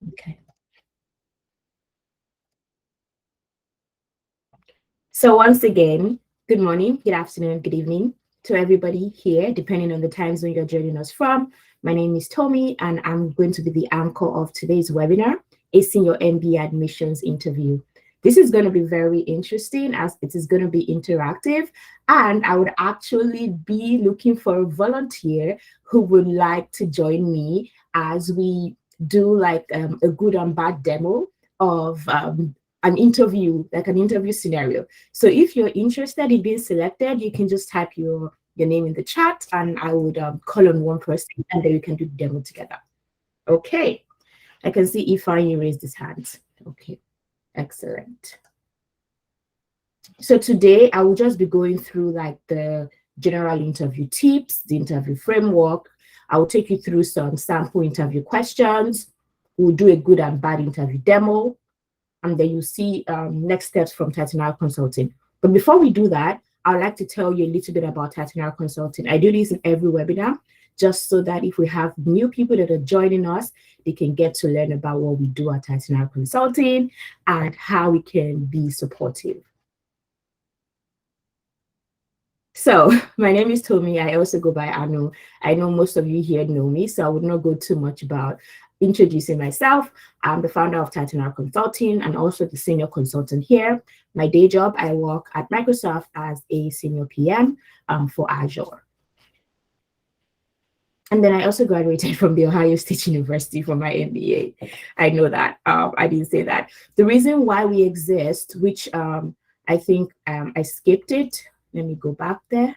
Okay. So once again, good morning, good afternoon, good evening to everybody here, depending on the time zone you're joining us from. My name is Tommy, and I'm going to be the anchor of today's webinar, Acing Your MBA Admissions Interview. This is going to be very interesting as it is going to be interactive, and I would actually be looking for a volunteer who would like to join me as we do like a good and bad demo of an interview, like an interview scenario. So if you're interested in being selected, you can just type your name in the chat and I would call on one person and then we can do the demo together. Okay, I can see Ifeanyi raised his hand. Okay, excellent. So today I will just be going through like the general interview tips, the interview framework. I will take you through some sample interview questions. We'll do a good and bad interview demo. And then you see next steps from Titanal Consulting. But before we do that, I'd like to tell you a little bit about Titanal Consulting. I do this in every webinar, just so that if we have new people that are joining us, they can get to learn about what we do at Titanal Consulting and how we can be supportive. So my name is Tommy. I also go by Anu. I know most of you here know me, so I would not go too much about introducing myself. I'm the founder of Titanal Consulting and also the senior consultant here. My day job, I work at Microsoft as a senior PM for Azure. And then I also graduated from the Ohio State University for my MBA. I know that. I didn't say that. The reason why we exist, which I think I skipped it. Let me go back there.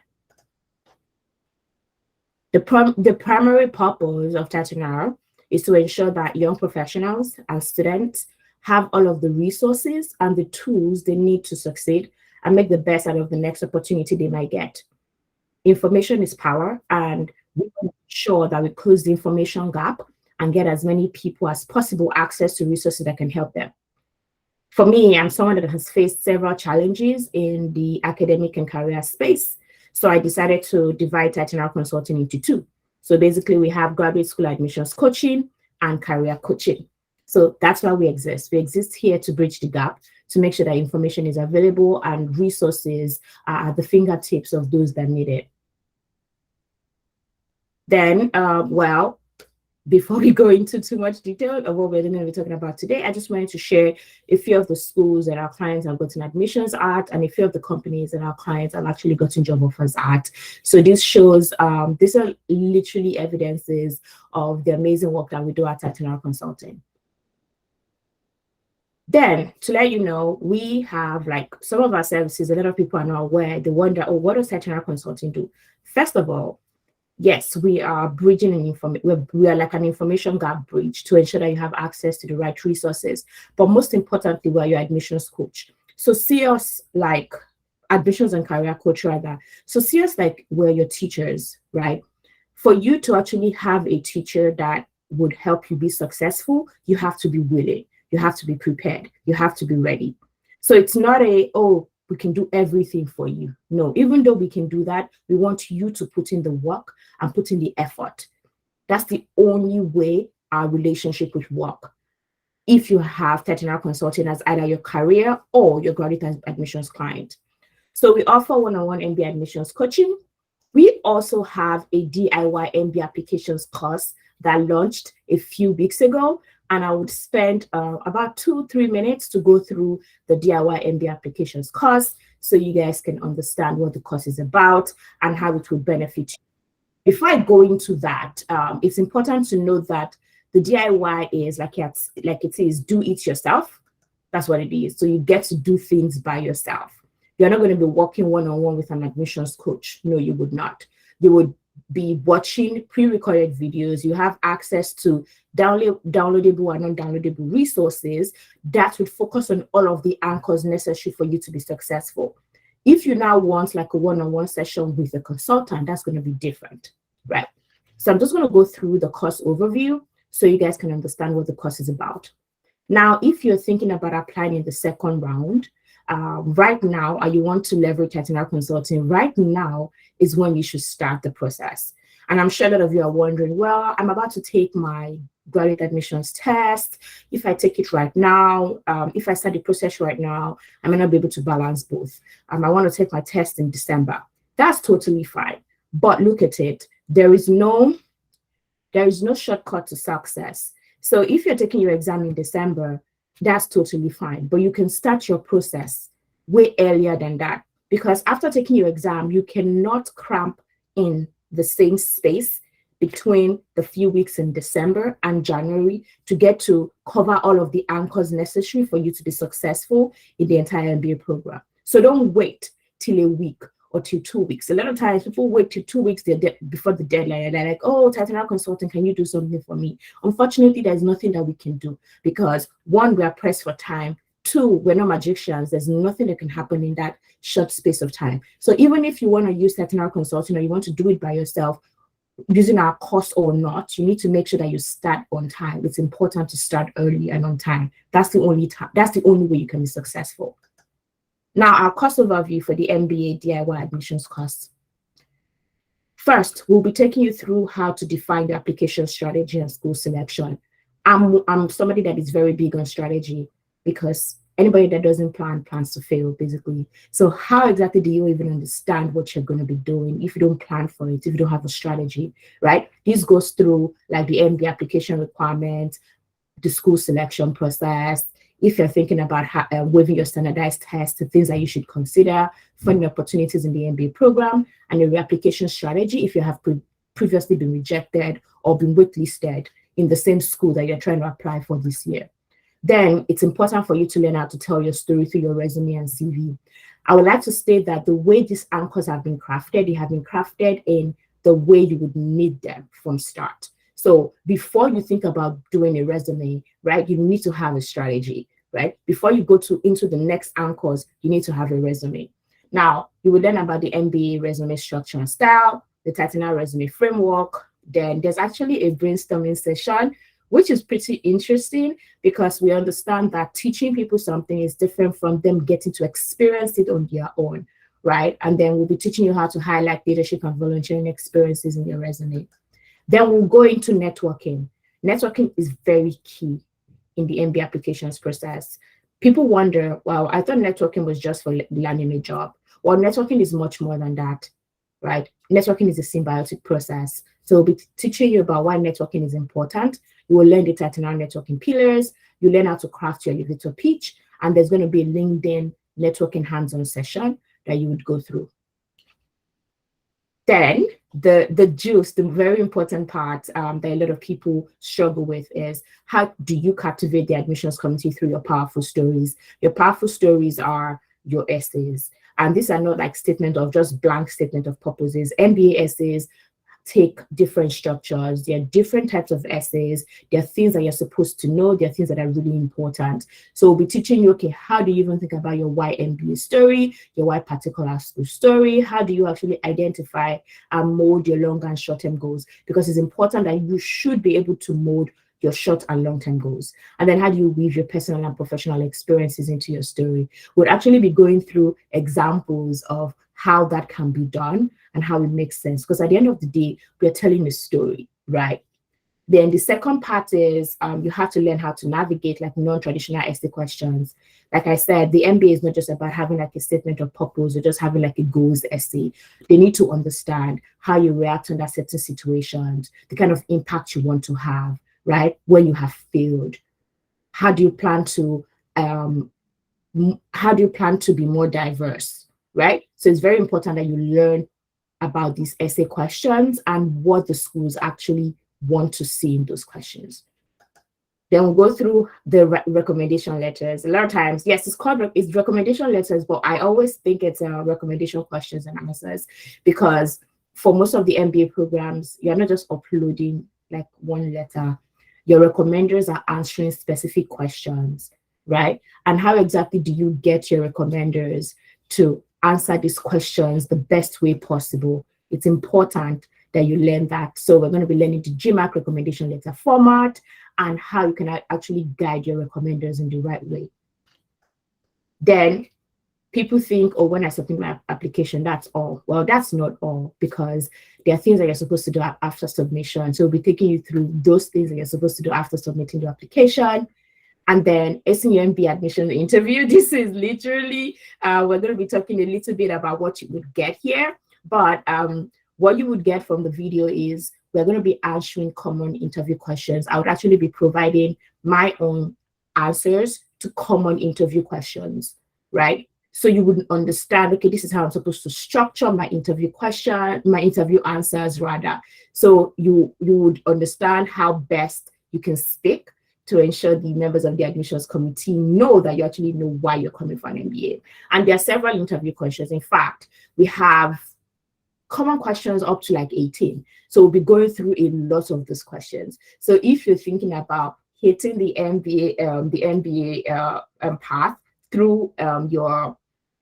The primary purpose of Titanal is to ensure that young professionals and students have all of the resources and the tools they need to succeed and make the best out of the next opportunity they might get. Information is power, and we want to ensure that we close the information gap and get as many people as possible access to resources that can help them. For me, I'm someone that has faced several challenges in the academic and career space. So I decided to divide Titanal Consulting into two. So basically, we have graduate school admissions coaching and career coaching. So that's why we exist. We exist here to bridge the gap, to make sure that information is available and resources are at the fingertips of those that need it. Then, well, before we go into too much detail of what we're going to be talking about today, I just wanted to share a few of the schools that our clients have gotten admissions at and a few of the companies that our clients have actually gotten job offers at. So this shows, these are literally evidences of the amazing work that we do at Titanal Consulting. Then, to let you know, we have like some of our services, a lot of people are not aware. They wonder, oh, what does Titanal Consulting do? First of all, yes, we are bridging an information. We are like an information gap bridge to ensure that you have access to the right resources. But most importantly, we are your admissions coach. So see us like admissions and career coach rather. So see us like we're your teachers, right? For you to actually have a teacher that would help you be successful, you have to be willing. You have to be prepared. You have to be ready. So it's not a, oh, we can do everything for you. No, even though we can do that, we want you to put in the work and put in the effort. That's the only way our relationship would work. If you have Titanal Consulting as either your career or your graduate admissions client. So we offer one-on-one MBA admissions coaching. We also have a DIY MBA applications course that launched a few weeks ago. And I would spend about 2-3 minutes to go through the DIY MBA applications course so you guys can understand what the course is about and how it will benefit you. Before I go into that, it's important to note that the DIY is like it says, do it yourself. That's what it is. So you get to do things by yourself. You're not going to be working one-on-one with an admissions coach. No, you would not. You would be watching pre-recorded videos. You have access to downloadable and non-downloadable resources that would focus on all of the anchors necessary for you to be successful. If you now want like a one-on-one session with a consultant, that's going to be different, right? So I'm just going to go through the course overview so you guys can understand what the course is about. Now, if you're thinking about applying in the second round, right now, or you want to leverage Titanal Consulting, right now is when you should start the process. And I'm sure a lot of you are wondering, well, I'm about to take my graduate admissions test. If I take it right now, if I start the process right now, I may not be able to balance both. I want to take my test in December. That's totally fine. But look at it. There is no shortcut to success. So if you're taking your exam in December, that's totally fine. But you can start your process way earlier than that, because after taking your exam, you cannot cramp in the same space between the few weeks in December and January to get to cover all of the anchors necessary for you to be successful in the entire MBA program. So don't wait till a week or till 2 weeks. A lot of times people wait till 2 weeks before the deadline, and they're like, oh, Titanial Consulting, can you do something for me? Unfortunately, there's nothing that we can do, because one, we are pressed for time. Two, we're not magicians. There's nothing that can happen in that short space of time. So even if you want to use Titanial Consulting, or you want to do it by yourself, using our course or not, you need to make sure that you start on time. It's important to start early and on time. That's the only way you can be successful. Now, our cost overview for the MBA DIY admissions course. First, we'll be taking you through how to define the application strategy and school selection. I'm somebody that is very big on strategy, because anybody that doesn't plan plans to fail, basically. So how exactly do you even understand what you're going to be doing if you don't plan for it, if you don't have a strategy, right? This goes through like the MBA application requirements, the school selection process. If you're thinking about waiving your standardized test, the things that you should consider, funding opportunities in the MBA program, and your reapplication strategy if you have previously been rejected or been waitlisted in the same school that you're trying to apply for this year. Then it's important for you to learn how to tell your story through your resume and CV. I would like to state that the way these anchors have been crafted, they have been crafted in the way you would need them from start. So before you think about doing a resume, right, you need to have a strategy, right? Before you go into the next anchors, you need to have a resume. Now, you will learn about the MBA resume structure and style, the Titanial resume framework. Then there's actually a brainstorming session, which is pretty interesting, because we understand that teaching people something is different from them getting to experience it on their own, right? And then we'll be teaching you how to highlight leadership and volunteering experiences in your resume. Then we'll go into networking. Networking is very key in the MBA applications process. People wonder, well, I thought networking was just for landing a job. Well, networking is much more than that, right? Networking is a symbiotic process. So we'll be teaching you about why networking is important. You will learn the Titanial networking pillars. You learn how to craft your elevator pitch. And there's going to be a LinkedIn networking hands-on session that you would go through. Then the juice, the very important part that a lot of people struggle with is, how do you captivate the admissions community through your powerful stories? Your powerful stories are your essays. And these are not like just blank statement of purposes. MBA essays take different structures. There are different types of essays. There are things that you're supposed to know. There are things that are really important. So we'll be teaching you, okay, how do you even think about your why MBA story, your why particular school story? How do you actually identify and mold your long and short-term goals? Because it's important that you should be able to mold your short and long-term goals. And then how do you weave your personal and professional experiences into your story? We'll actually be going through examples of how that can be done and how it makes sense. Because at the end of the day, we're telling a story, right? Then the second part is you have to learn how to navigate like non-traditional essay questions. Like I said, the MBA is not just about having like a statement of purpose or just having like a goals essay. They need to understand how you react under certain situations, the kind of impact you want to have, right? When you have failed, how do you plan to be more diverse, right? So it's very important that you learn about these essay questions and what the schools actually want to see in those questions. Then we'll go through the recommendation letters. A lot of times, yes, it's recommendation letters, but I always think it's recommendation questions and answers, because for most of the MBA programs, you're not just uploading like one letter. Your recommenders are answering specific questions, right? And how exactly do you get your recommenders to answer these questions the best way possible? It's important that you learn that. So we're going to be learning the GMAC recommendation letter format and how you can actually guide your recommenders in the right way. Then People think, oh, when I submit my application, that's all. Well, that's not all, because there are things that you're supposed to do after submission. So we'll be taking you through those things that you're supposed to do after submitting your application. And then Acing your MBA admission interview. This is literally, we're going to be talking a little bit about what you would get here. But what you would get from the video is we're going to be answering common interview questions. I would actually be providing my own answers to common interview questions, right? So you would understand, okay, this is how I'm supposed to structure my interview answers rather. So you would understand how best you can speak to ensure the members of the admissions committee know that you actually know why you're coming for an MBA. And there are several interview questions. In fact, we have common questions up to like 18. So we'll be going through a lot of those questions. So if you're thinking about hitting the MBA path through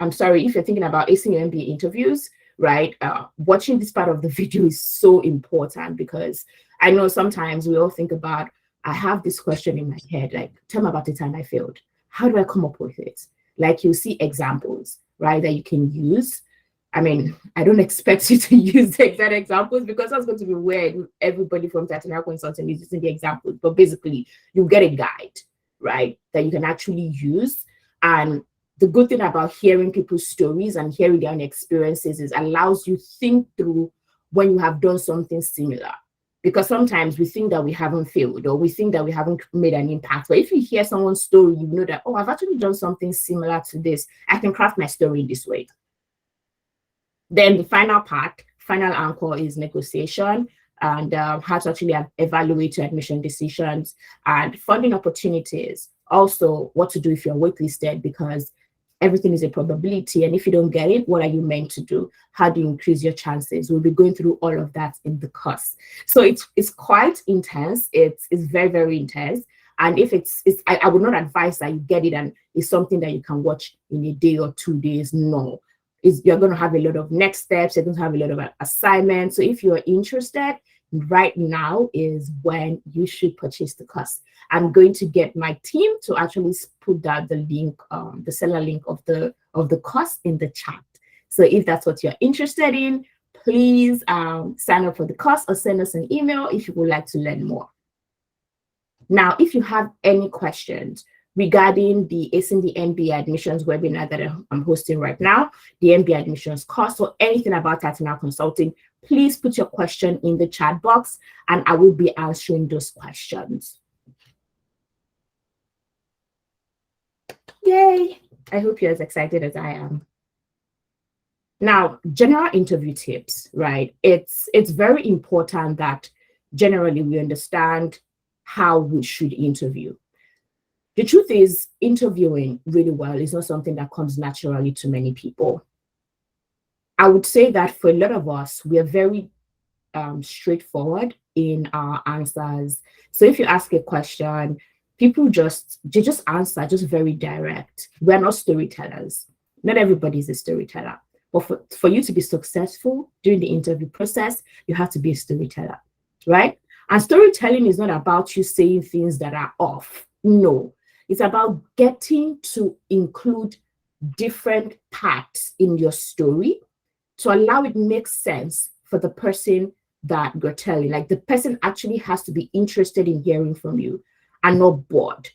if you're thinking about acing your MBA interviews, right? Watching this part of the video is so important, because I know sometimes we all think about, I have this question in my head, like, tell me about the time I failed. How do I come up with it? Like, you see examples, right, that you can use. I mean, I don't expect you to use the exact examples, because that's going to be weird. Everybody from Technical Consulting is using the examples, but basically you get a guide, right, that you can actually use. And the good thing about hearing people's stories and hearing their own experiences is allows you think through when you have done something similar. Because sometimes we think that we haven't failed, or we think that we haven't made an impact. But if you hear someone's story, you know that, oh, I've actually done something similar to this. I can craft my story in this way. Then the final anchor is negotiation, and how to actually evaluate your admission decisions and funding opportunities. Also, what to do if you're waitlisted, because everything is a probability. And if you don't get it, what are you meant to do? How do you increase your chances? We'll be going through all of that in the course. So it's quite intense. It's very, very intense. And if I would not advise that you get it and it's something that you can watch in a day or 2 days. No, you're going to have a lot of next steps. You're going to have a lot of assignments. So if you're interested, right now is when you should purchase the course. I'm going to get my team to actually put down the link, the seller link of the course in the chat. So if that's what you're interested in, please sign up for the course or send us an email if you would like to learn more. Now, if you have any questions regarding the Acing the MBA admissions webinar that I'm hosting right now, the MBA admissions course, or anything about Technical Consulting, please put your question in the chat box and I will be answering those questions. Yay! I hope you're as excited as I am. Now, general interview tips, right? It's very important that generally we understand how we should interview. The truth is, interviewing really well is not something that comes naturally to many people. I would say that for a lot of us, we are very straightforward in our answers. So if you ask a question, people just answer just very direct. We're not storytellers. Not everybody is a storyteller. But for you to be successful during the interview process, you have to be a storyteller, right? And storytelling is not about you saying things that are off. No, it's about getting to include different parts in your story to allow it make sense for the person that you're telling. Like, the person actually has to be interested in hearing from you and not bored,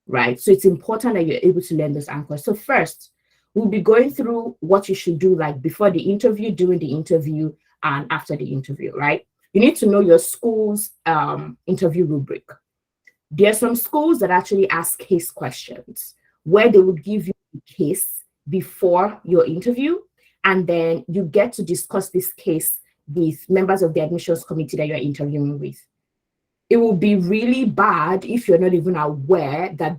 right? So it's important that you're able to learn those anchors. So first, we'll be going through what you should do, like before the interview, during the interview, and after the interview, right? You need to know your school's interview rubric. There are some schools that actually ask case questions where they would give you a case before your interview, and then you get to discuss this case with members of the admissions committee that you're interviewing with. It will be really bad if you're not even aware that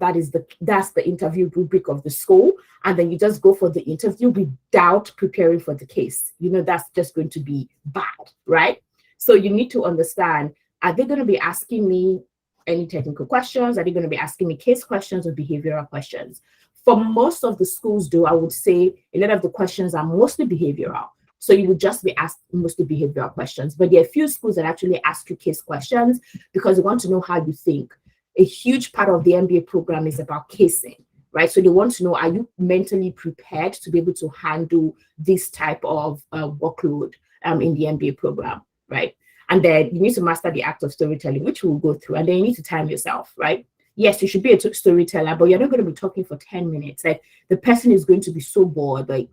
that's the interview rubric of the school, and then you just go for the interview without preparing for the case. You know, that's just going to be bad, right? So you need to understand, are they going to be asking me any technical questions? Are they going to be asking me case questions or behavioral questions? For most of the schools, though, I would say a lot of the questions are mostly behavioral. So you would just be asked mostly behavioral questions. But there are a few schools that actually ask you case questions because they want to know how you think. A huge part of the MBA program is about casing, right? So they want to know, are you mentally prepared to be able to handle this type of workload in the MBA program, right? And then you need to master the act of storytelling, which we'll go through. And then you need to time yourself, right? Yes, you should be a storyteller, but you're not going to be talking for 10 minutes. Like the person is going to be so bored. Like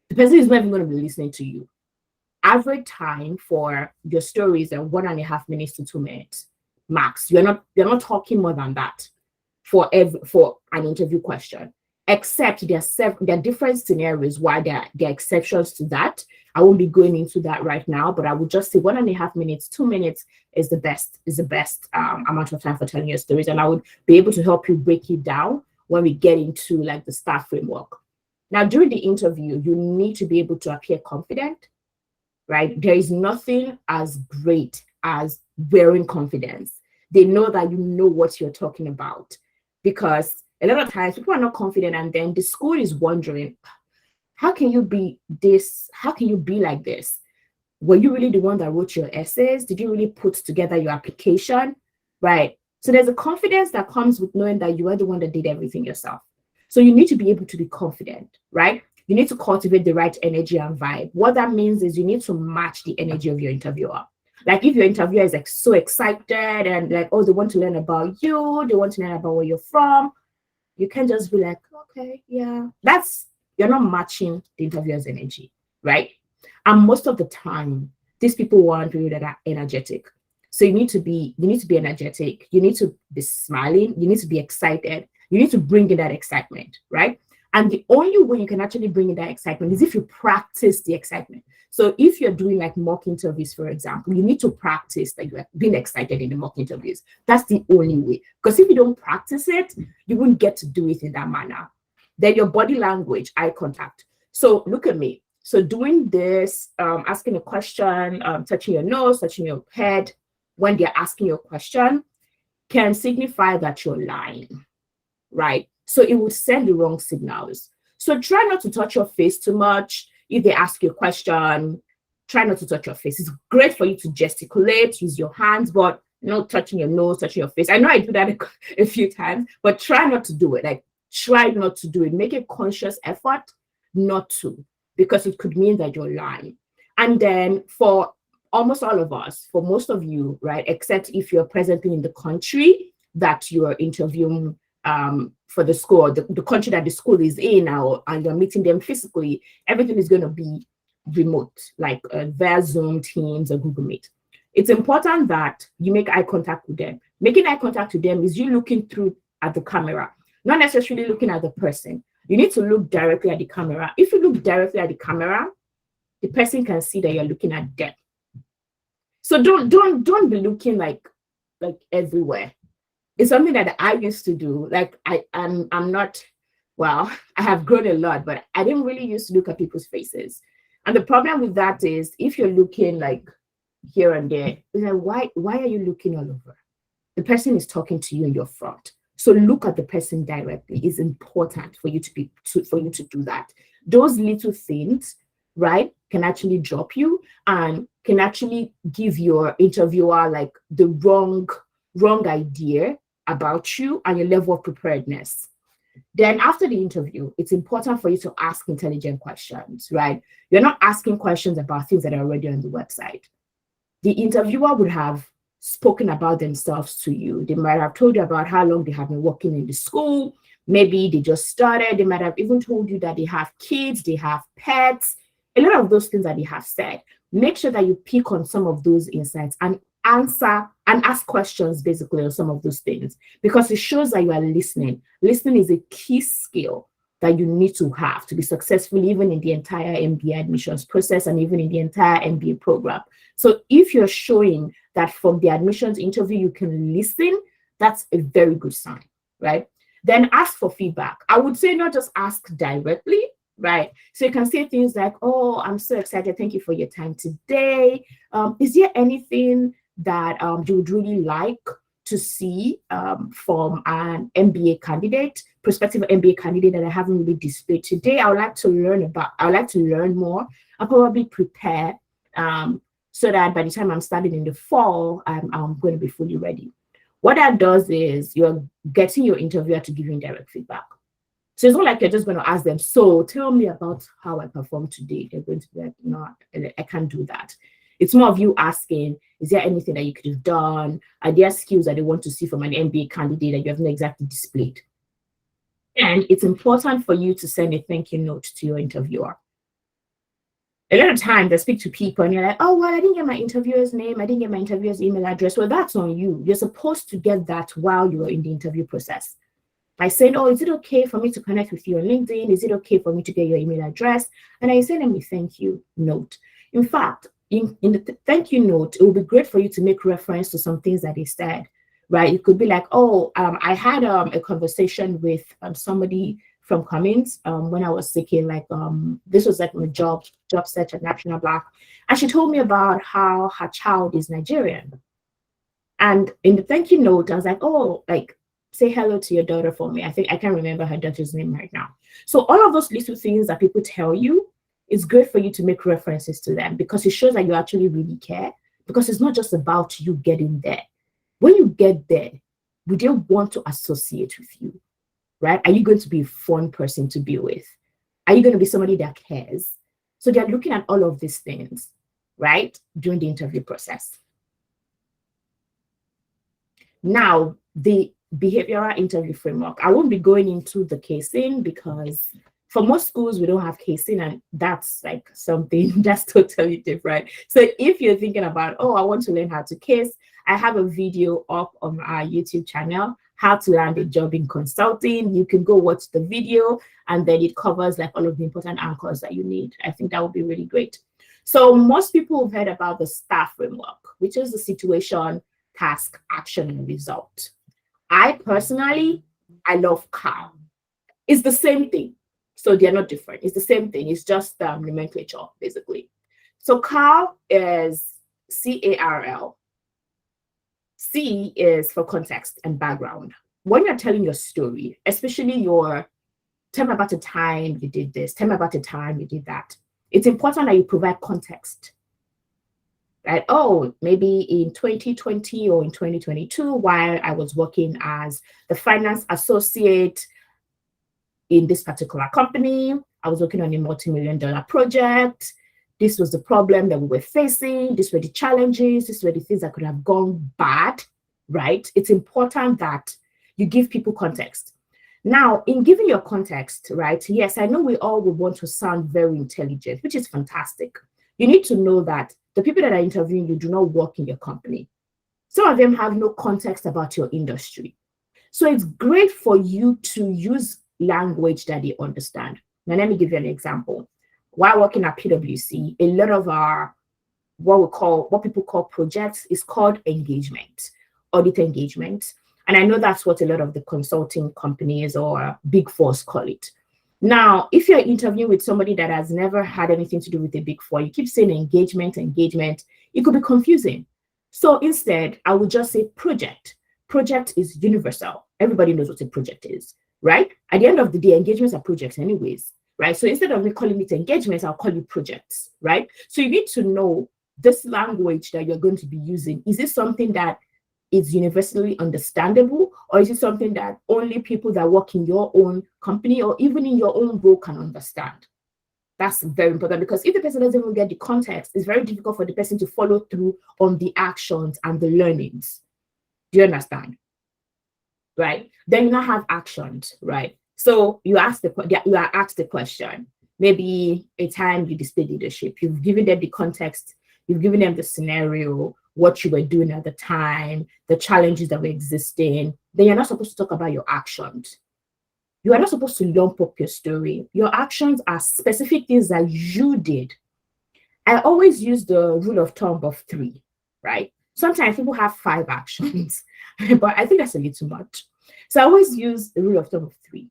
the person is not even going to be listening to you. Average time for your stories are 1.5 minutes to 2 minutes max. You're not talking more than that for an interview question, except there are different scenarios why there are exceptions to that. I won't be going into that right now, but I would just say 1.5 minutes, 2 minutes is the best amount of time for telling your stories. And I would be able to help you break it down when we get into like the STAR framework. Now, during the interview, you need to be able to appear confident, right? There is nothing as great as wearing confidence. They know that you know what you're talking about, because a lot of times people are not confident, and then the school is wondering, how can you be this? How can you be like this? Were you really the one that wrote your essays? Did you really put together your application? Right? So there's a confidence that comes with knowing that you are the one that did everything yourself. So you need to be able to be confident, right? You need to cultivate the right energy and vibe. What that means is you need to match the energy of your interviewer. Like if your interviewer is like so excited and like, oh, they want to learn about you, they want to learn about where you're from, you can't just be like, okay, yeah. You're not matching the interviewer's energy, right? And most of the time, these people want people that are energetic. So you need to be energetic. You need to be smiling. You need to be excited. You need to bring in that excitement, right? And the only way you can actually bring in that excitement is if you practice the excitement. So if you're doing like mock interviews, for example, you need to practice that you're being excited in the mock interviews. That's the only way. Because if you don't practice it, you won't get to do it in that manner. Then your body language, eye contact. So look at me. So doing this, asking a question, touching your nose, touching your head when they're asking you a question can signify that you're lying, right? So it would send the wrong signals. So try not to touch your face too much. If they ask you a question, try not to touch your face. It's great for you to gesticulate, use your hands, but not touching your nose, touching your face. I know I do that a few times, but try not to do it. Like, try not to do it. Make a conscious effort not to, because it could mean that you're lying. And then for almost all of us, for most of you, right, except if you're presently in the country that you're interviewing for the school, the country that the school is in, and you're meeting them physically, everything is going to be remote, like via Zoom, Teams, or Google Meet. It's important that you make eye contact with them. Making eye contact with them is you looking through at the camera, not necessarily looking at the person. You need to look directly at the camera. If you look directly at the camera, the person can see that you're looking at them. So don't be looking like everywhere. It's something that I used to do. Like I'm not, well, I have grown a lot, but I didn't really used to look at people's faces. And the problem with that is if you're looking like here and there, it's like, why are you looking all over? The person is talking to you in your front. So look at the person directly. It's important for you to do that. Those little things, right, can actually drop you and can actually give your interviewer like the wrong idea about you and your level of preparedness. Then after the interview, it's important for you to ask intelligent questions, right? You're not asking questions about things that are already on the website. The interviewer would have spoken about themselves to you. They might have told you about how long they have been working in the school. Maybe they just started. They might have even told you that they have kids, they have pets, a lot of those things that they have said. Make sure that you pick on some of those insights and answer and ask questions basically on some of those things, because it shows that you are listening. Listening is a key skill that you need to have to be successful even in the entire MBA admissions process and even in the entire MBA program. So if you're showing that from the admissions interview you can listen, that's a very good sign, right? Then ask for feedback. I would say not just ask directly, right? So you can say things like, oh, I'm so excited. Thank you for your time today. Is there anything that you would really like to see from an MBA candidate, prospective MBA candidate that I haven't really displayed today? I would like to learn more and probably prepare so that by the time I'm starting in the fall, I'm going to be fully ready. What that does is you're getting your interviewer to give you indirect feedback. So it's not like you're just going to ask them, so tell me about how I performed today. They're going to be like, no, I can't do that. It's more of you asking, is there anything that you could have done? Are there skills that they want to see from an MBA candidate that you have not exactly displayed? And it's important for you to send a thank you note to your interviewer. A lot of times I speak to people and you're like, oh, well, I didn't get my interviewer's name. I didn't get my interviewer's email address. Well, that's on you. You're supposed to get that while you are in the interview process. By saying, oh, is it okay for me to connect with you on LinkedIn? Is it okay for me to get your email address? And I send them a thank you note. In fact, in the thank you note, it will be great for you to make reference to some things that they said, right? It could be like, oh, I had a conversation with somebody from Cummins when I was seeking, like, this was like my job search at National Black. And she told me about how her child is Nigerian. And in the thank you note, I was like, oh, like, say hello to your daughter for me. I think I can't remember her daughter's name right now. So all of those little things that people tell you, it's good for you to make references to them because it shows that you actually really care, because it's not just about you getting there. When you get there, would they want to associate with you, right? Are you going to be a fun person to be with? Are you going to be somebody that cares? So they're looking at all of these things, right, during the interview process. Now, the behavioral interview framework. I won't be going into the casing because for most schools, we don't have casing, and that's like something that's totally different. So if you're thinking about, oh, I want to learn how to case, I have a video up on our YouTube channel, how to land a job in consulting. You can go watch the video, and then it covers like all of the important anchors that you need. I think that would be really great. So most people have heard about the STAR framework, which is the situation, task, action, and result. I personally, I love CAR. It's the same thing. So they're not different. It's the same thing. It's just nomenclature, basically. So CAR is CARL. C is for context and background. When you're telling your story, especially tell me about the time you did this, tell me about the time you did that, it's important that you provide context. Right? Oh, maybe in 2020 or in 2022, while I was working as the finance associate in this particular company, I was working on a multi-million-dollar project. This was the problem that we were facing. These were the challenges. These were the things that could have gone bad, right? It's important that you give people context. Now, in giving your context, right, yes, I know we all would want to sound very intelligent, which is fantastic. You need to know that the people that are interviewing you do not work in your company. Some of them have no context about your industry. So it's great for you to use language that they understand. Now, let me give you an example. While working at PwC, a lot of our what people call projects is called engagement, audit engagement. And I know that's what a lot of the consulting companies or big fours call it. Now, if you're interviewing with somebody that has never had anything to do with a big four, you keep saying engagement, it could be confusing. So instead, I would just say project. Project is universal. Everybody knows what a project is, right? At the end of the day, engagements are projects anyways, right? So instead of me calling it engagements, I'll call you projects, right? So you need to know this language that you're going to be using. Is this something that is universally understandable, or is it something that only people that work in your own company or even in your own role can understand? That's very important, because if the person doesn't even get the context, it's very difficult for the person to follow through on the actions and the learnings. Do you understand? Right? Then you now have actions, right? So you are asked the question. Maybe a time you display leadership. You've given them the context. You've given them the scenario, what you were doing at the time, the challenges that were existing. Then you're not supposed to talk about your actions. You are not supposed to lump up your story. Your actions are specific things that you did. I always use the rule of thumb of 3, right? Sometimes people have 5 actions, but I think that's a little much. So I always use the rule of thumb of 3.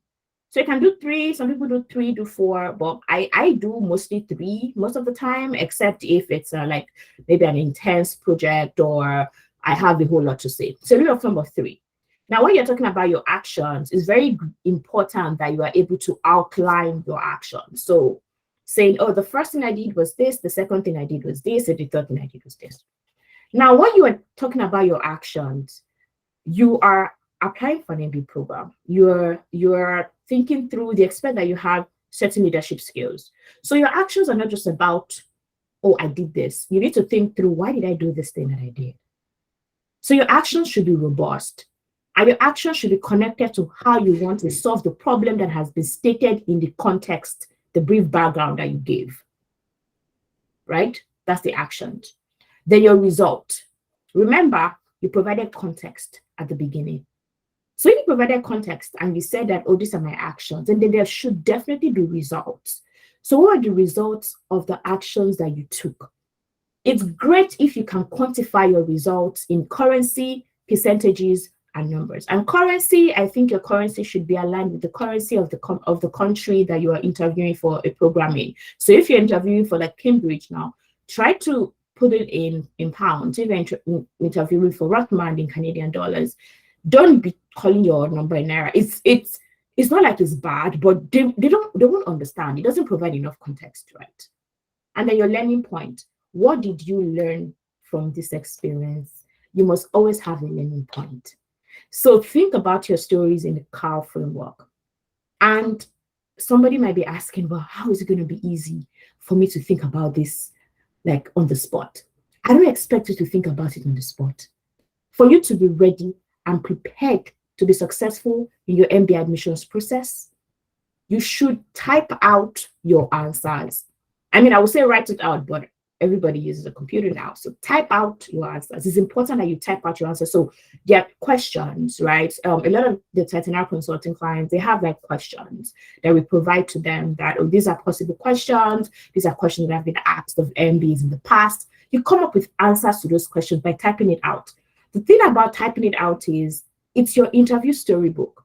So you can do 3, some people do 3, do 4, but I do mostly 3 most of the time, except if it's like maybe an intense project or I have a whole lot to say. So rule of thumb of 3. Now, when you're talking about your actions, it's very important that you are able to outline your actions. So saying, oh, the first thing I did was this, the second thing I did was this, and the third thing I did was this. Now, when you are talking about your actions, you are applying for an MBA program. You're thinking through, they expect that you have certain leadership skills. So your actions are not just about, oh, I did this. You need to think through, why did I do this thing that I did? So your actions should be robust, and your actions should be connected to how you want to solve the problem that has been stated in the context, the brief background that you gave, right? That's the actions. Then your result. Remember, you provided context at the beginning. So if you provided context and you said that, oh, these are my actions, and then there should definitely be results. So what are the results of the actions that you took? It's great if you can quantify your results in currency, percentages, and numbers. And currency, I think your currency should be aligned with the currency of the country that you are interviewing for a program in. So if you're interviewing for like Cambridge now, try to put it in pounds. If you're interviewing for Rothman in Canadian dollars, don't be calling your number in naira. It's not like it's bad, but they won't understand. It doesn't provide enough context, right? And then your learning point. What did you learn from this experience? You must always have a learning point. So think about your stories in the CAL framework. And somebody might be asking, well, how is it going to be easy for me to think about this like on the spot? I don't expect you to think about it on the spot. For you to be ready and prepared to be successful in your MBA admissions process, you should type out your answers. I mean, I would say write it out, but everybody uses a computer now. So type out your answers. It's important that you type out your answers. So there are questions, right? A lot of the Titanal consulting clients, they have like questions that we provide to them that, oh, these are possible questions. These are questions that have been asked of MBAs in the past. You come up with answers to those questions by typing it out. The thing about typing it out is it's your interview storybook.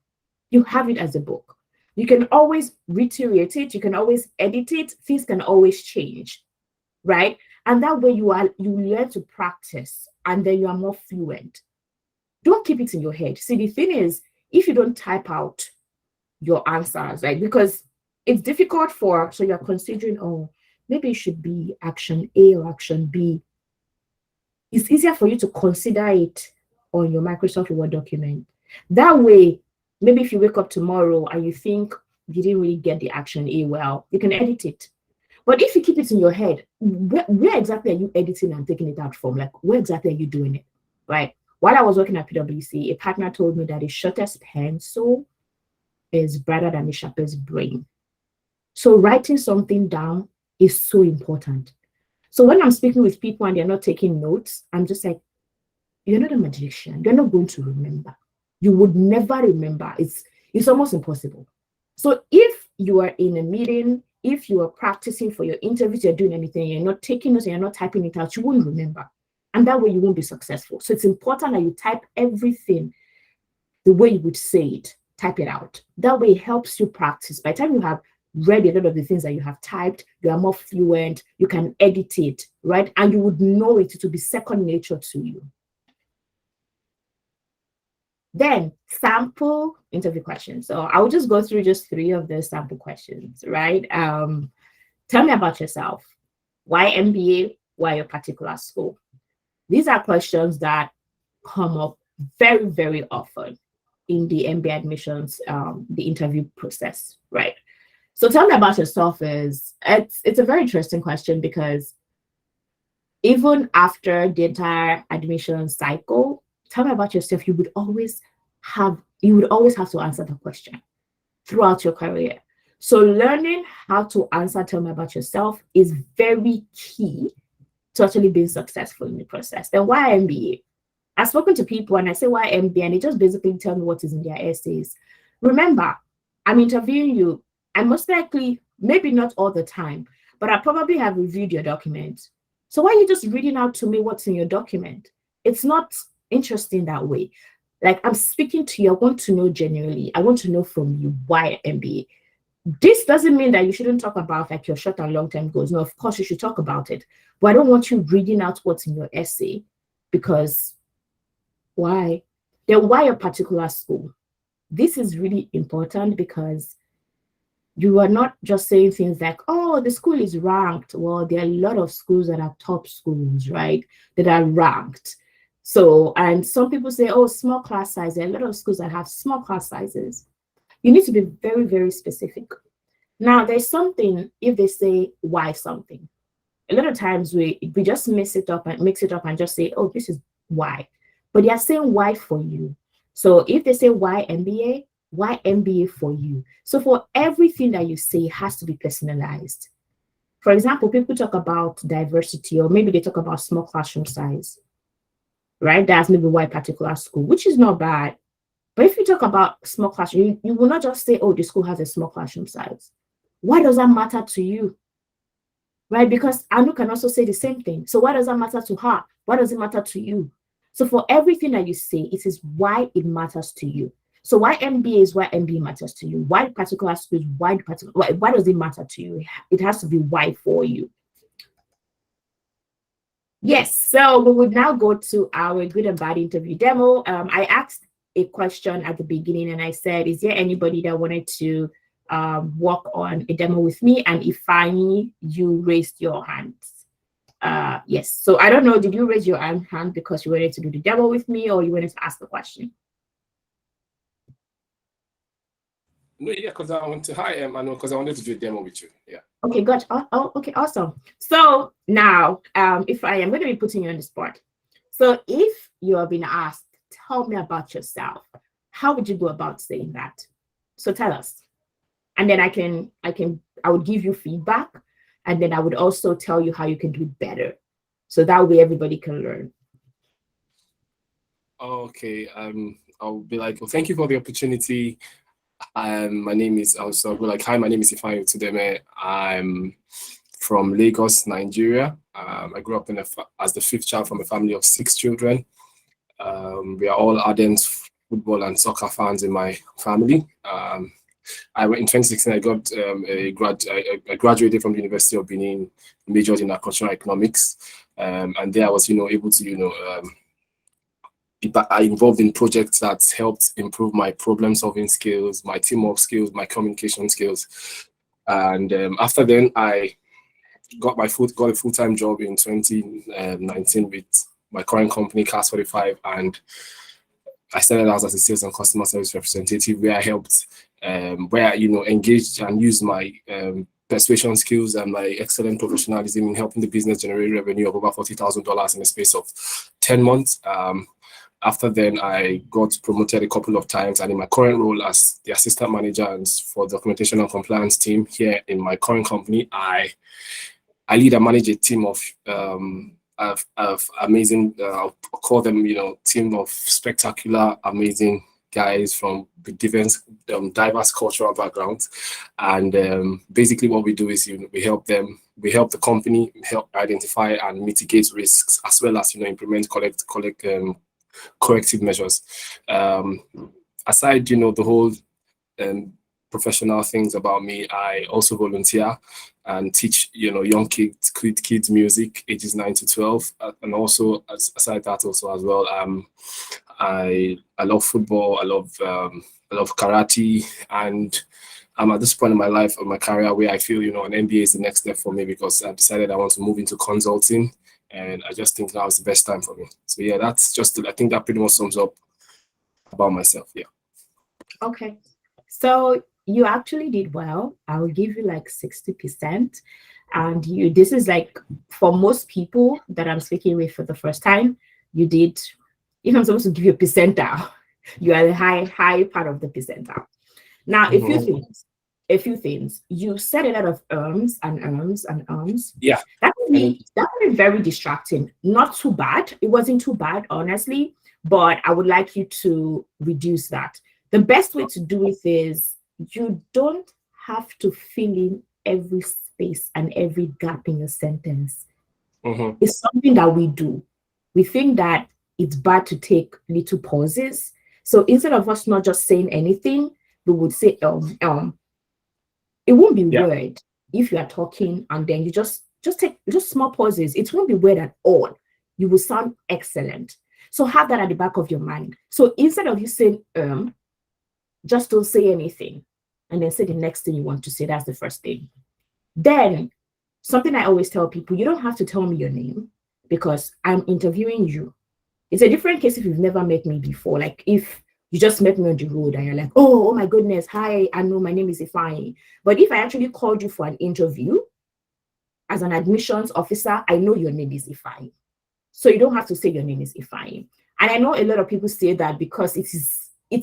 You have it as a book. You can always reiterate it. You can always edit it. Things can always change, right? And that way you learn to practice, and then you are more fluent. Don't keep it in your head. See, the thing is, if you don't type out your answers, right? Because it's difficult so you're considering, oh, maybe it should be action A or action B. It's easier for you to consider it on your Microsoft Word document. That way, maybe if you wake up tomorrow and you think you didn't really get the action A well, you can edit it. But if you keep it in your head, where exactly are you editing and taking it out from? Like, where exactly are you doing it, right? While I was working at PwC, a partner told me that the shortest pencil is brighter than the sharpest brain. So writing something down is so important. So when I'm speaking with people and they're not taking notes, I'm just like, you're not a magician. You're not going to remember. You would never remember. It's almost impossible. So if you are in a meeting, if you are practicing for your interviews, you're doing anything, you're not taking notes, you're not typing it out, you won't remember. And that way you won't be successful. So it's important that you type everything the way you would say it, type it out. That way it helps you practice. By the time you have read a lot of the things that you have typed, you are more fluent, you can edit it, right? And you would know it to be second nature to you. Then sample interview questions. So I will just go through just 3 of the sample questions, right? Tell me about yourself. Why MBA? Why your particular school? These are questions that come up very, very often in the MBA admissions, the interview process, right? So tell me about yourself it's a very interesting question, because even after the entire admission cycle, tell me about yourself, you would always have to answer the question throughout your career. So learning how to answer tell me about yourself is very key to actually being successful in the process. Then why MBA? I've spoken to people and I say why MBA, and they just basically tell me what is in their essays. Remember, I'm interviewing you. I most likely, maybe not all the time, but I probably have reviewed your document. So why are you just reading out to me what's in your document? It's not interesting that way. Like, I'm speaking to you, I want to know genuinely. I want to know from you why MBA. This doesn't mean that you shouldn't talk about like your short and long-term goals. No, of course you should talk about it. But I don't want you reading out what's in your essay, because why? Then why a particular school? This is really important, because you are not just saying things like, oh, the school is ranked. Well, there are a lot of schools that are top schools, right, that are ranked. So, and some people say, oh, small class size. There are a lot of schools that have small class sizes. You need to be very, very specific. Now, there's something, if they say why something, a lot of times we just mix it up and just say, oh, this is why. But they are saying why for you. So if they say why MBA, why MBA for you? So for everything that you say, it has to be personalized. For example, people talk about diversity, or maybe they talk about small classroom size, right? That's maybe why particular school, which is not bad. But if you talk about small classroom, you will not just say, oh, the school has a small classroom size. Why does that matter to you? Right? Because Anu can also say the same thing. So why does that matter to her? Why does it matter to you? So for everything that you say, it is why it matters to you. So why MBA is why MBA matters to you. Why particular schools, why does it matter to you? It has to be why for you. Yes, so we would now go to our good and bad interview demo. I asked a question at the beginning and I said, is there anybody that wanted to work on a demo with me? And if you raised your hands. Yes, so I don't know, did you raise your hand because you wanted to do the demo with me or you wanted to ask the question? No, yeah, because I want to because I wanted to do a demo with you. Yeah. Okay, good. Oh, okay, awesome. So now, if I am going to be putting you on the spot, so if you have been asked, tell me about yourself, how would you go about saying that? So tell us, and then I would give you feedback, and then I would also tell you how you can do it better, so that way everybody can learn. Okay. I'll be like, well, thank you for the opportunity. My name is also like, hi, my name is Ifeanyi Tudeme. I'm from Lagos, Nigeria. I grew up as the fifth child from a family of 6 children. We are all ardent football and soccer fans in my family. In 2016, I graduated from the University of Benin, majored in agricultural economics, and there I was, able to, I involved in projects that helped improve my problem-solving skills, my teamwork skills, my communication skills. And after then, I got a full-time job in 2019 with my current company, Cast 45, and I started out as a sales and customer service representative, where I helped, engaged and used my persuasion skills and my excellent professionalism in helping the business generate revenue of over $40,000 in the space of 10 months. After then, I got promoted a couple of times, and in my current role as the assistant manager for the documentation and compliance team here in my current company, I lead and manage a team of amazing, I'll call them, team of spectacular, amazing guys from diverse cultural backgrounds. And basically what we do is, we help the company help identify and mitigate risks, as well as, implement corrective measures. Aside, the whole professional things about me, I also volunteer and teach, young kids music, ages 9 to 12, and also aside that also as well, I love football, I love karate, and I'm at this point in my life, of my career, where I feel, an MBA is the next step for me, because I've decided I want to move into consulting. And I just think now is the best time for me. So yeah, I think that pretty much sums up about myself. Yeah. Okay. So you actually did well. I will give you like 60%. And this is like, for most people that I'm speaking with for the first time, you did, if I'm supposed to give you a percentile, you are the high part of the percentile. Now, a few things. You said a lot of and Yeah. That can be very distracting. Not too bad. It wasn't too bad, honestly, but I would like you to reduce that. The best way to do it is, you don't have to fill in every space and every gap in your sentence. It's something that we do. We think that it's bad to take little pauses. So instead of us not just saying anything, we would say it won't be weird if you are talking and then you just take small pauses. It won't be weird at all. You will sound excellent. So have that at the back of your mind. So instead of you saying just don't say anything and then say the next thing you want to say. That's the first thing. Then something I always tell people, you don't have to tell me your name because I'm interviewing you. It's a different case if you've never met me before. Like if You just met me on the road and you're like, oh my goodness, hi, I know my name is Ifeanyi. But if I actually called you for an interview as an admissions officer, I know your name is Ifeanyi. So you don't have to say your name is Ifeanyi. And I know a lot of people say that because it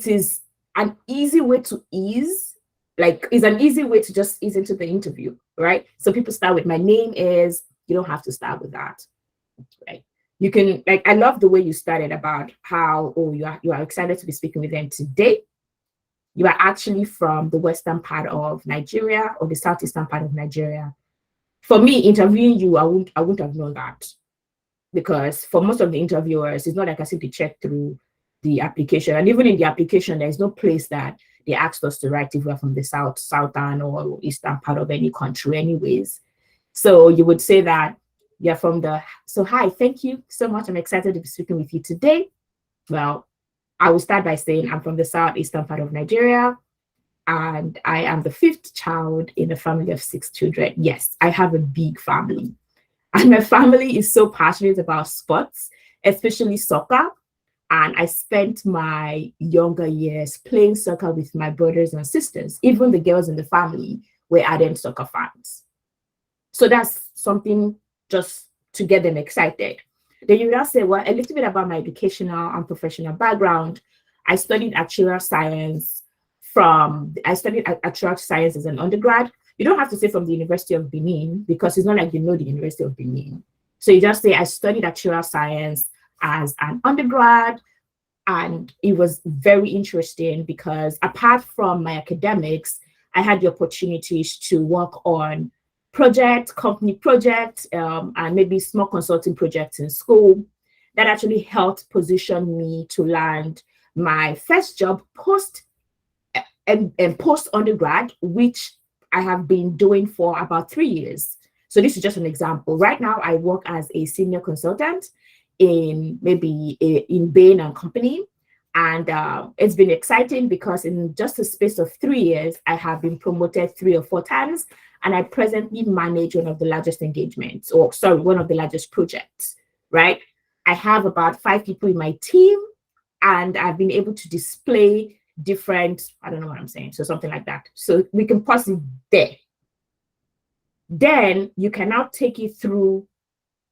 is an easy way to ease, like it's an easy way to just ease into the interview, right? So people start with my name is, you don't have to start with that, right? You can, like, I love the way you started about how, oh, you are excited to be speaking with them today. You are actually from the western part of Nigeria or the southeastern part of Nigeria. For me, interviewing you, I wouldn't have known that, because for most of the interviewers, it's not like I simply check through the application. And even in the application, there's no place that they asked us to write if we're from the southern or eastern part of any country anyways. So you would say that you're from so hi, thank you so much. I'm excited to be speaking with you today. Well, I will start by saying I'm from the southeastern part of Nigeria, and I am the 5th child in a family of 6 children. Yes, I have a big family. And my family is so passionate about sports, especially soccer. And I spent my younger years playing soccer with my brothers and sisters. Even the girls in the family were ardent soccer fans. So that's something just to get them excited. Then you now say, well, a little bit about my educational and professional background. I studied actuarial science as an undergrad. You don't have to say from the University of Benin, because it's not like you know the University of Benin. So you just say, I studied actuarial science as an undergrad. And it was very interesting because apart from my academics, I had the opportunities to work on company projects, and maybe small consulting projects in school that actually helped position me to land my first job post undergrad, which I have been doing for about 3 years. So this is just an example. Right now, I work as a senior consultant in Bain and Company. And it's been exciting because in just a space of 3 years, I have been promoted 3 or 4 times. And I presently manage one of the largest one of the largest projects, right? I have about 5 people in my team, and I've been able to display different, I don't know what I'm saying, so something like that. So we can pause it there. Then you can now take it through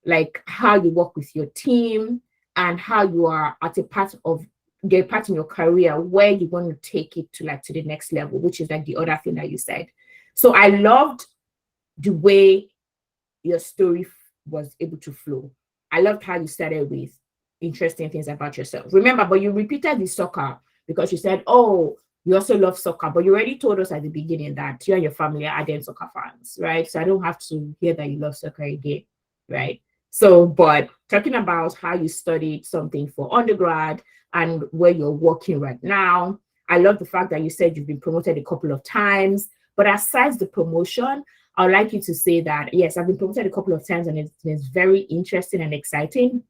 like how you work with your team and how you are at a part in your career where you want to take it to the next level, which is like the other thing that you said. So I loved the way your story was able to flow. I loved how you started with interesting things about yourself. Remember, but you repeated the soccer because you said, oh, you also love soccer, but you already told us at the beginning that you and your family are ardent soccer fans, right? So I don't have to hear that you love soccer again, right? So, but talking about how you studied something for undergrad and where you're working right now, I love the fact that you said you've been promoted a couple of times. But aside the promotion, I would like you to say that, yes, I've been promoted a couple of times and it's very interesting and exciting.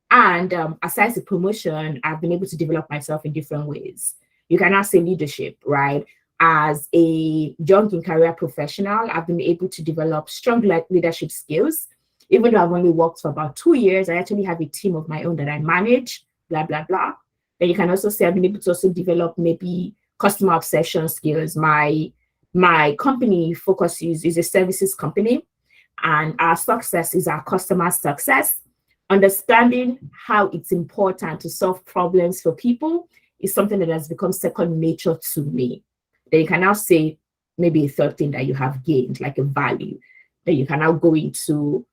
And aside the promotion, I've been able to develop myself in different ways. You can now say leadership, right? As a young in career professional, I've been able to develop strong leadership skills. Even though I've only worked for about 2 years, I actually have a team of my own that I manage, blah, blah, blah. Then you can also say I've been able to also develop maybe customer obsession skills. My company is a services company, and our success is our customer success. Understanding how it's important to solve problems for people is something that has become second nature to me. Then you can now say maybe a third thing that you have gained, like a value, that you can now go into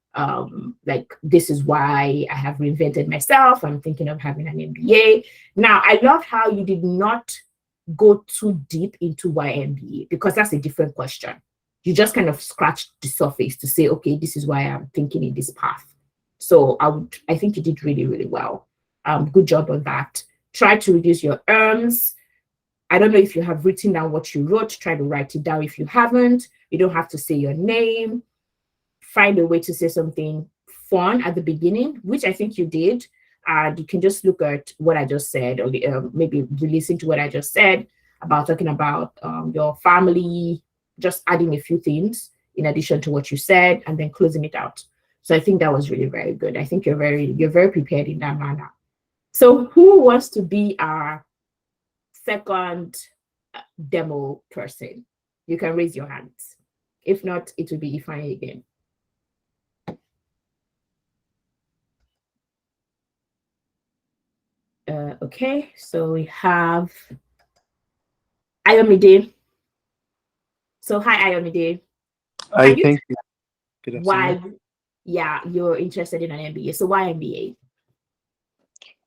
like, this is why I have reinvented myself. I'm thinking of having an MBA. Now, I love how you did not go too deep into why MBA, because that's a different question. You just kind of scratched the surface to say, okay, this is why I'm thinking in this path. So I think you did really, really well. Good job on that. Try to reduce your earns. I don't know if you have written down what you wrote. Try to write it down. If you haven't, you don't have to say your name. Find a way to say something fun at the beginning, which I think you did. And you can just look at what I just said, or maybe re-listen to what I just said about talking about your family, just adding a few things in addition to what you said, and then closing it out. So I think that was really, very good. I think you're very prepared in that manner. So who wants to be our second demo person? You can raise your hands. If not, it will be Ifeanyi again. Okay, so we have Ayomide. So hi, Ayomide. I think good why, afternoon. yeah, you're interested in an MBA. So why MBA?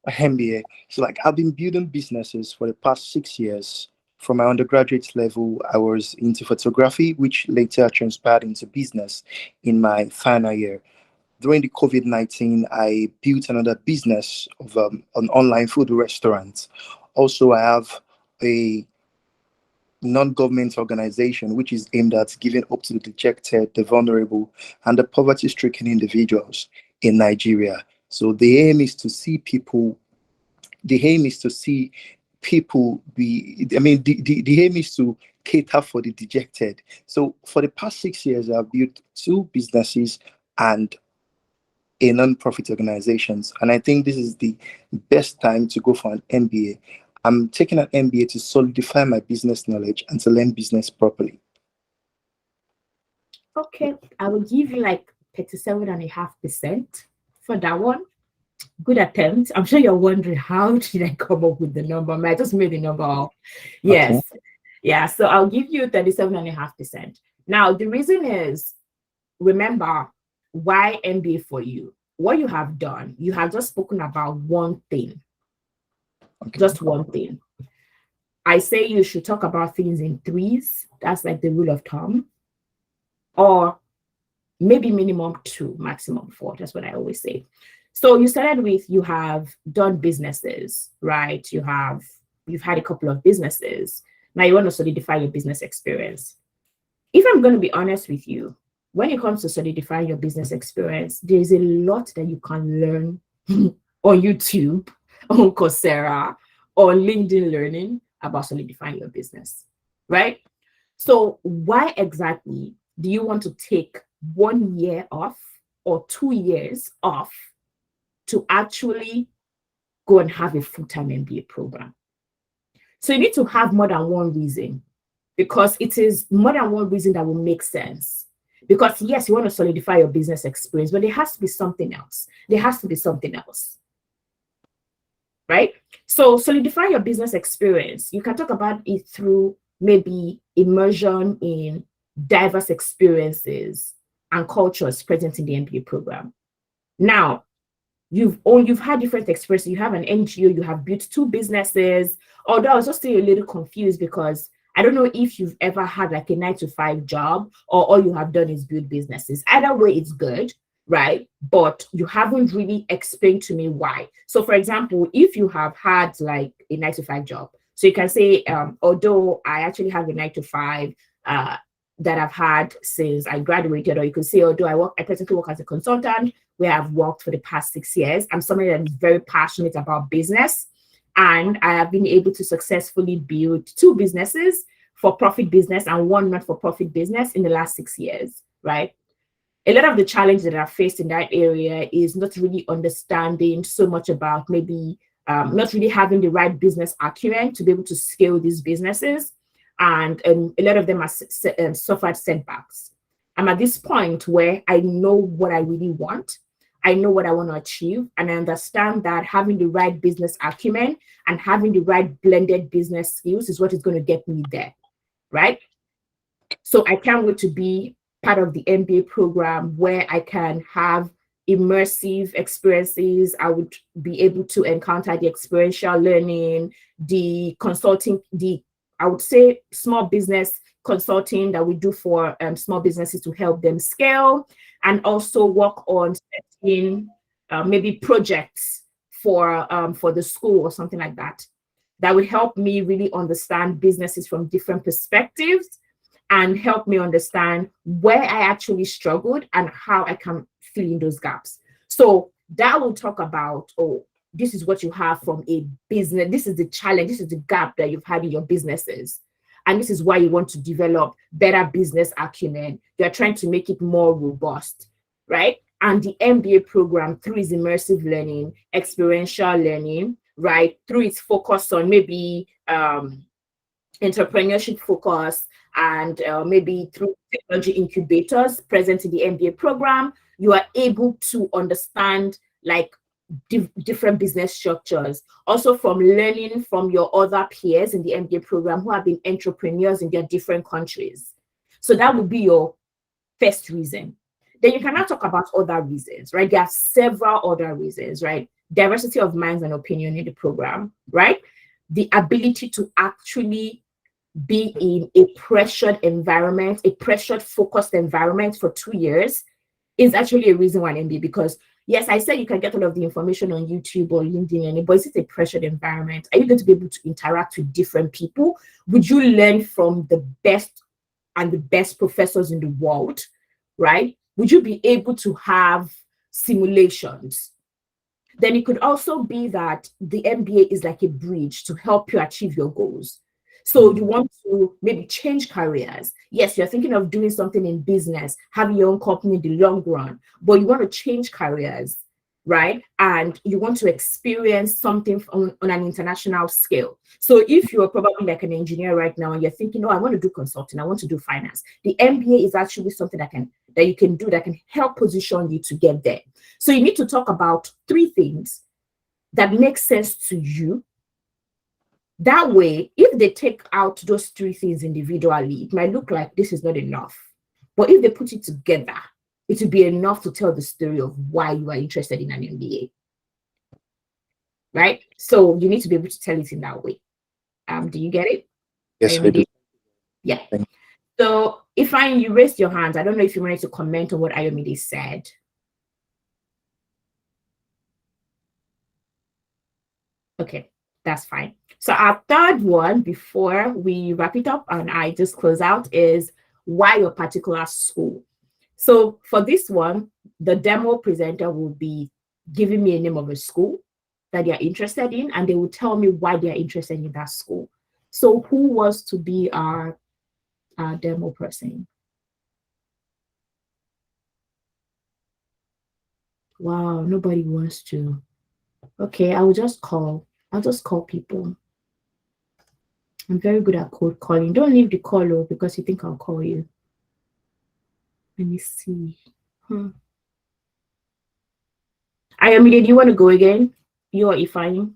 MBA. So like I've been building businesses for the past 6 years. From my undergraduate level, I was into photography, which later transpired into business in my final year. During the COVID-19, I built another business of an online food restaurant. Also, I have a non-government organization which is aimed at giving up to the dejected, the vulnerable, and the poverty-stricken individuals in Nigeria. So the aim is to see people. The aim is to see people be. I mean, the aim is to cater for the dejected. So for the past 6 years, I've built two businesses and a non-profit organizations, and I think this is the best time to go for an MBA. I'm taking an MBA to solidify my business knowledge and to learn business properly. Okay, I will give you like 37.5% for that one. Good attempt. I'm sure you're wondering how did I come up with the number? I just made the number up. Yes. Okay. Yeah, so I'll give you 37.5%. Now, the reason is, remember, why MBA for you? What you have done, you have just spoken about one thing, Okay. just one thing. I say you should talk about things in threes. That's like the rule of thumb. Or maybe minimum two, maximum four. That's what I always say. So you started with, you have done businesses, right? You've had a couple of businesses. Now you want to solidify your business experience. If I'm going to be honest with you, when it comes to solidifying your business experience, there's a lot that you can learn on YouTube, on Coursera, or LinkedIn Learning about solidifying your business, right? So why exactly do you want to take 1 year off or 2 years off to actually go and have a full-time MBA program? So you need to have more than one reason, because it is more than one reason that will make sense. Because yes, you want to solidify your business experience, but there has to be something else. There has to be something else, right? So solidify your business experience. You can talk about it through maybe immersion in diverse experiences and cultures present in the MBA program. Now, you've had different experiences. You have an NGO, you have built two businesses. Although I was just still a little confused because I don't know if you've ever had like a 9-to-5 job or all you have done is build businesses. Either way, it's good, right? But you haven't really explained to me why. So for example, if you have had like a 9-to-5 job, so you can say, although I actually have a 9-to-5 that I've had since I graduated, or you could say, although I presently work as a consultant where I've worked for the past 6 years. I'm somebody that is very passionate about business, and I have been able to successfully build two businesses, for-profit business and one not-for-profit business in the last 6 years, right? A lot of the challenges that I've faced in that area is not really understanding so much about maybe not really having the right business acumen to be able to scale these businesses. And a lot of them have suffered setbacks. I'm at this point where I know what I really want. I know what I want to achieve. And I understand that having the right business acumen and having the right blended business skills is what is going to get me there, right? So I can't wait to be part of the MBA program where I can have immersive experiences. I would be able to encounter the experiential learning, the consulting, I would say small business consulting that we do for small businesses to help them scale, and also work on setting maybe projects for the school or something like that. That would help me really understand businesses from different perspectives and help me understand where I actually struggled and how I can fill in those gaps. So that will talk about, this is what you have from a business. This is the challenge. This is the gap that you've had in your businesses. And this is why you want to develop better business acumen. You're trying to make it more robust, right? And the MBA program, through its immersive learning, experiential learning, right? Through its focus on maybe entrepreneurship focus, and maybe through technology incubators present in the MBA program, you are able to understand like different business structures. Also from learning from your other peers in the MBA program who have been entrepreneurs in their different countries. So that would be your first reason. Then you cannot talk about other reasons, right? There are several other reasons, right? Diversity of minds and opinion in the program, right? The ability to actually be in a pressured environment, a pressured focused environment for 2 years is actually a reason why an MBA, because yes, I said you can get all of the information on YouTube or LinkedIn, but is it a pressured environment? Are you going to be able to interact with different people? Would you learn from the best and the best professors in the world, right? Would you be able to have simulations? Then it could also be that the MBA is like a bridge to help you achieve your goals. So you want to maybe change careers. Yes, you're thinking of doing something in business, having your own company in the long run, but you want to change careers, right? And you want to experience something on an international scale. So if you're probably like an engineer right now and you're thinking, oh, I want to do consulting, I want to do finance, the MBA is actually something that you can do that can help position you to get there. So you need to talk about 3 things that make sense to you. That way, if they take out those 3 things individually, it might look like this is not enough. But if they put it together, it will be enough to tell the story of why you are interested in an MBA. Right? So you need to be able to tell it in that way. Do you get it? Yes, I do. Yeah. So Ifeanyi, you raised your hand. I don't know if you wanted to comment on what Ayomide said. Okay, that's fine. So our third one, before we wrap it up and I just close out, is why your particular school. So for this one, the demo presenter will be giving me a name of a school that they're interested in, and they will tell me why they're interested in that school. So who was to be our demo person? Wow, nobody wants to. Okay, I'll just call people. I'm very good at cold calling. Don't leave the call because you think I'll call you. Let me see. Ayomide, do you want to go again? You or Ifeanyi?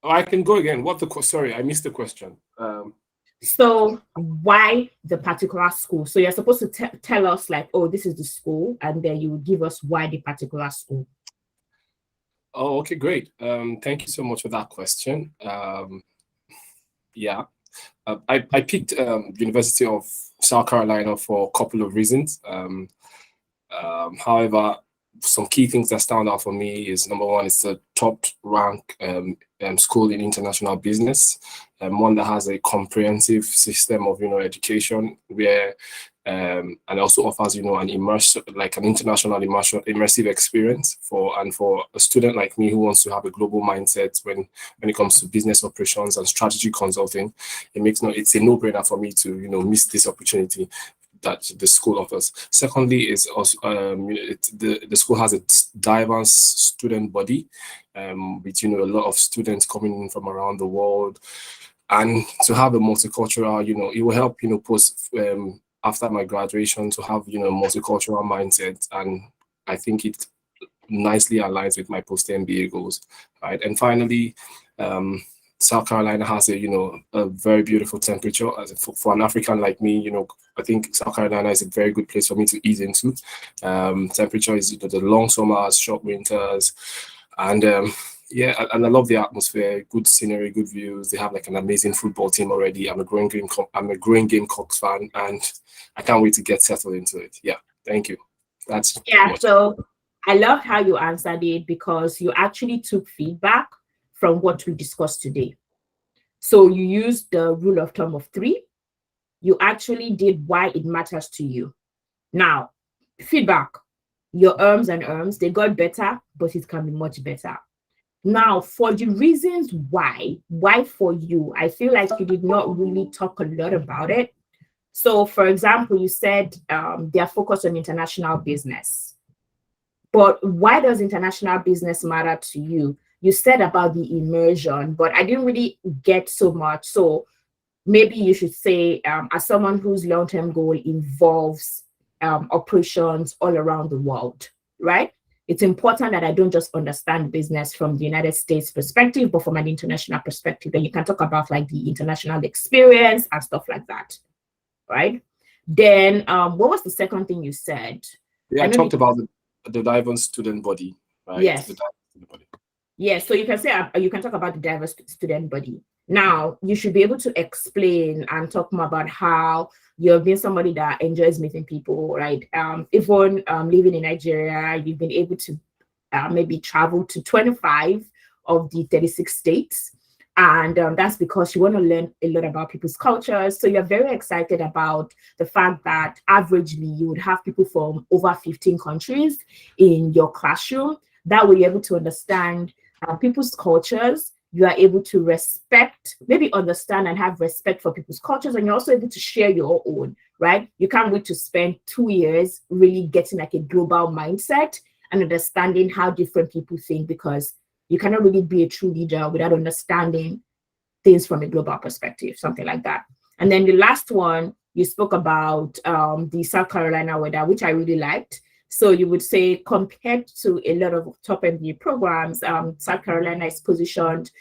Oh, I can go again. Sorry, I missed the question. So why the particular school? So you're supposed to tell us like, oh, this is the school, and then you will give us why the particular school. Oh, okay, great. Thank you so much for that question. Yeah, I picked University of South Carolina for a couple of reasons. However, some key things that stand out for me is, number one, it's the top rank school in international business, one that has a comprehensive system of education where and also offers an an international immersive experience for a student like me who wants to have a global mindset when it comes to business operations and strategy consulting. It's a no-brainer for me to miss this opportunity that the school offers. Secondly, is also the school has a diverse student body, with a lot of students coming in from around the world, and to have a multicultural, it will help post after my graduation to have multicultural mindset, and I think it nicely aligns with my post MBA goals, right? And finally, South Carolina has a very beautiful temperature. For an African like me, I think South Carolina is a very good place for me to ease into. Temperature is the long summers, short winters, and yeah, and I love the atmosphere, good scenery, good views. They have like an amazing football team already. I'm a growing Gamecocks fan, and I can't wait to get settled into it. Yeah, thank you. That's so I love how you answered it, because you actually took feedback from what we discussed today. So you used the rule of thumb of 3. You actually did why it matters to you. Now, feedback, your and they got better, but it can be much better. Now, for the reasons why for you, I feel like you did not really talk a lot about it. So, for example, you said they are focused on international business. But why does international business matter to you? You said about the immersion, but I didn't really get so much. So maybe you should say, as someone whose long-term goal involves operations all around the world, right? It's important that I don't just understand business from the United States perspective, but from an international perspective. And you can talk about like the international experience and stuff like that, right? Then what was the second thing you said? Yeah, I talked about the diverse student body, right? Yes. The diverse student body. Yes, so you can say you can talk about the diverse student body. Now, you should be able to explain and talk more about how you've been somebody that enjoys meeting people, right? Even living in Nigeria, you've been able to maybe travel to 25 of the 36 states. And that's because you want to learn a lot about people's cultures. So you're very excited about the fact that averagely you would have people from over 15 countries in your classroom. That way you're able to understand people's cultures. You are able to respect, maybe understand and have respect for people's cultures, and you're also able to share your own, right? You can't wait to spend 2 years really getting like a global mindset and understanding how different people think, because you cannot really be a true leader without understanding things from a global perspective, something like that. And then the last one, you spoke about the South Carolina weather, which I really liked. So you would say, compared to a lot of top MBA programs, South Carolina is positioned,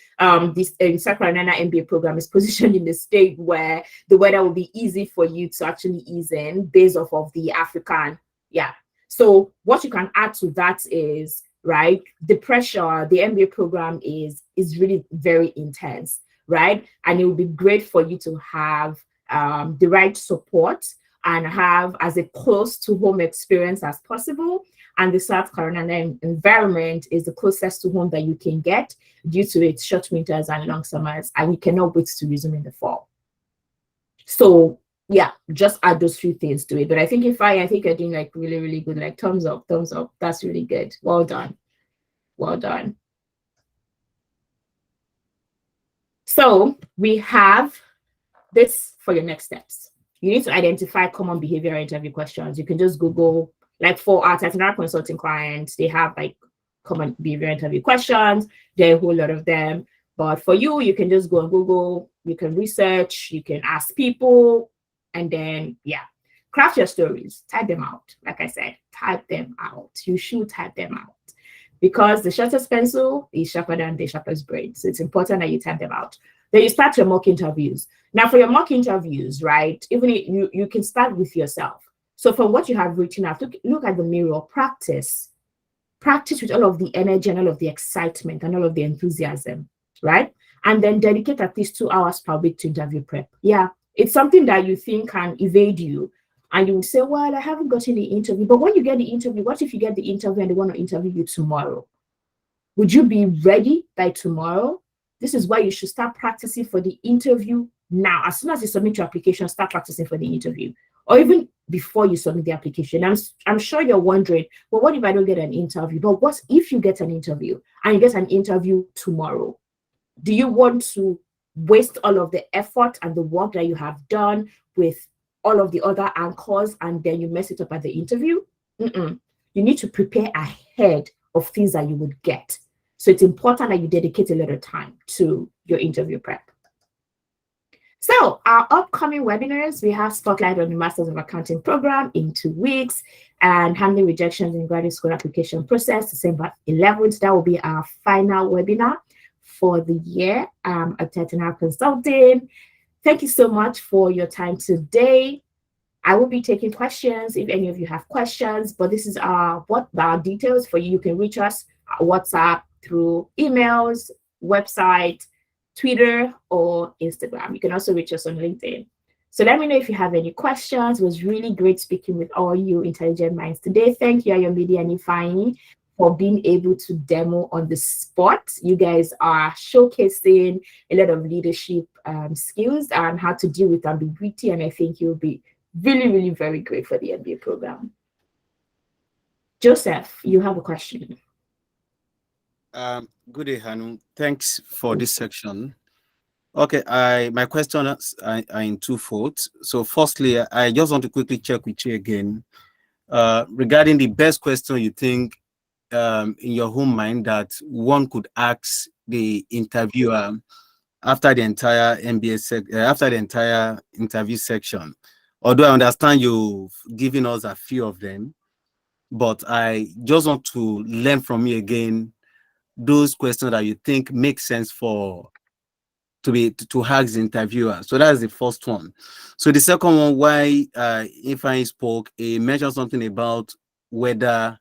this South Carolina MBA program is positioned in the state where the weather will be easy for you to actually ease in based off of the African. Yeah. So what you can add to that is, right, the pressure, the MBA program is really very intense, right? And it would be great for you to have the right support and have as a close to home experience as possible. And the South Carolina environment is the closest to home that you can get due to its short winters and long summers, and you cannot wait to resume in the fall. So yeah, just add those few things to it. But I think I think you're doing like really, really good. Like thumbs up, thumbs up. That's really good. Well done. Well done. So we have this for your next steps. You need to identify common behavioral interview questions. You can just Google, like for our technical consulting clients, they have like common behavioral interview questions. There are a whole lot of them. But for you, you can just go on Google, you can research, you can ask people, and then, yeah, craft your stories, type them out. Like I said, type them out. You should type them out, because the sharpest pencil is sharper than the sharpest brain. So it's important that you type them out. Then you start your mock interviews. Now for your mock interviews, right, even you can start with yourself. So from what you have written out, look at the mirror, practice with all of the energy and all of the excitement and all of the enthusiasm, right? And then dedicate at least 2 hours per week to interview prep. Yeah, it's something that you think can evade you. And you would say, well, I haven't gotten the interview. But when you get the interview, what if you get the interview and they want to interview you tomorrow? Would you be ready by tomorrow? This is why you should start practicing for the interview now. As soon as you submit your application, start practicing for the interview. Or even before you submit the application. I'm sure you're wondering, well, what if I don't get an interview? But what if you get an interview and you get an interview tomorrow? Do you want to waste all of the effort and the work that you have done with all of the other anchors and then you mess it up at the interview? You need to prepare ahead of things that you would get. So it's important that you dedicate a little time to your interview prep. So our upcoming webinars, we have Spotlight on the Masters of Accounting program in 2 weeks, and handling rejections in graduate school application process, December 11th. That will be our final webinar for the year at Technical Consulting. Thank you so much for your time today. I will be taking questions if any of you have questions, but this is our details for you. You can reach us at WhatsApp, through emails, website, Twitter, or Instagram. You can also reach us on LinkedIn. So let me know if you have any questions. It was really great speaking with all you intelligent minds today. Thank you, Ayomide and Ifeanyi, for being able to demo on the spot. You guys are showcasing a lot of leadership skills and how to deal with ambiguity, and I think you'll be really, really very great for the MBA program. Joseph, you have a question. Good day, Hanu. Thanks for this section. Okay, my questions are in twofold. So firstly, I just want to quickly check with you again regarding the best question you think in your own mind that one could ask the interviewer after the entire after the entire interview section? Although I understand you've given us a few of them, but I just want to learn from you again those questions that you think make sense for to ask the interviewer. So that's the first one. So the second one, why if I spoke, he mentioned something about weather,